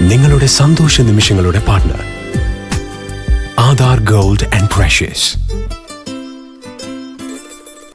നിങ്ങളുടെ സന്തോഷ നിമിഷങ്ങളുടെ partner. Aadhaar gold and precious.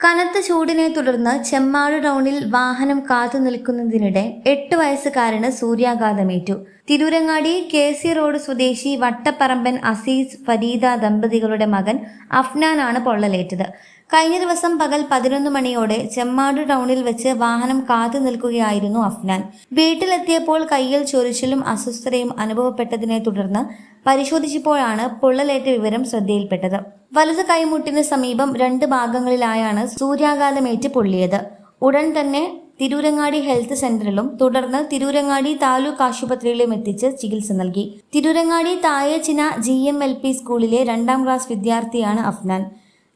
കനത്ത ചൂടിനെ തുടർന്ന് ചെമ്മാട് ടൗണിൽ വാഹനം കാത്തു നിൽക്കുന്നതിനിടെ 8 വയസ്സുകാരന് സൂര്യാഘാതമേറ്റു. തിരൂരങ്ങാടി KC റോഡ് സ്വദേശി വട്ടപ്പറമ്പൻ അസീസ് ഫരീദ ദമ്പതികളുടെ മകൻ അഫ്നാനാണ് പൊള്ളലേറ്റത്. കഴിഞ്ഞ ദിവസം പകൽ 11 മണിയോടെ ചെമ്മാട് ടൗണിൽ വെച്ച് വാഹനം കാത്തു നിൽക്കുകയായിരുന്നു അഫ്നാൻ. വീട്ടിലെത്തിയപ്പോൾ കയ്യിൽ ചൊറിച്ചിലും അസ്വസ്ഥതയും അനുഭവപ്പെട്ടതിനെ തുടർന്ന് പരിശോധിച്ചപ്പോഴാണ് പൊള്ളലേറ്റ വിവരം ശ്രദ്ധയിൽപ്പെട്ടത്. വലത് കൈമുട്ടിന് സമീപം 2 ഭാഗങ്ങളിലായാണ് സൂര്യാഘാതമേറ്റ് പൊള്ളിയത്. ഉടൻ തന്നെ തിരൂരങ്ങാടി ഹെൽത്ത് സെന്ററിലും തുടർന്ന് തിരൂരങ്ങാടി താലൂക്ക് ആശുപത്രിയിലും എത്തിച്ച് ചികിത്സ നൽകി. തിരൂരങ്ങാടി തായേച്ചിന GMLP സ്കൂളിലെ 2ാം ക്ലാസ് വിദ്യാർത്ഥിയാണ് അഫ്നാൻ.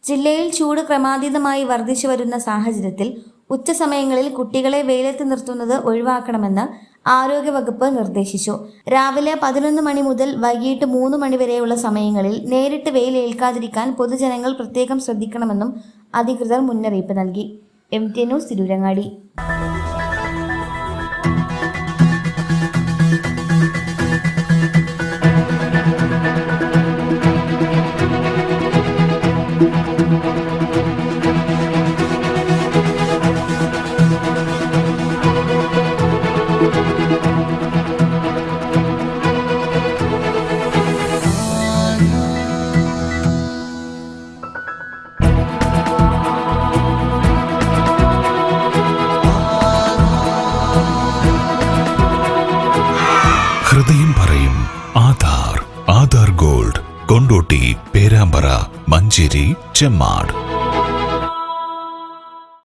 ജില്ലയിൽ ചൂട് ക്രമാതീതമായി വർദ്ധിച്ചു വരുന്ന സാഹചര്യത്തിൽ ഉച്ചസമയങ്ങളിൽ കുട്ടികളെ വെയിലത്ത് നിർത്തുന്നത് ഒഴിവാക്കണമെന്ന് ആരോഗ്യവകുപ്പ് നിർദ്ദേശിച്ചു. രാവിലെ 11 മണി മുതൽ വൈകിട്ട് 3 മണി വരെയുള്ള സമയങ്ങളിൽ നേരിട്ട് വെയിൽ ഏൽക്കാതിരിക്കാൻ പൊതുജനങ്ങൾ പ്രത്യേകം ശ്രദ്ധിക്കണമെന്നും അധികൃതർ മുന്നറിയിപ്പ് നൽകി. MT news Tirurangadi. ഹൃദയം പറയും ആധാർ ഗോൾഡ്. കൊണ്ടോട്ടി, പേരാമ്പ്ര, മഞ്ചേരി, ചെമ്മാട്.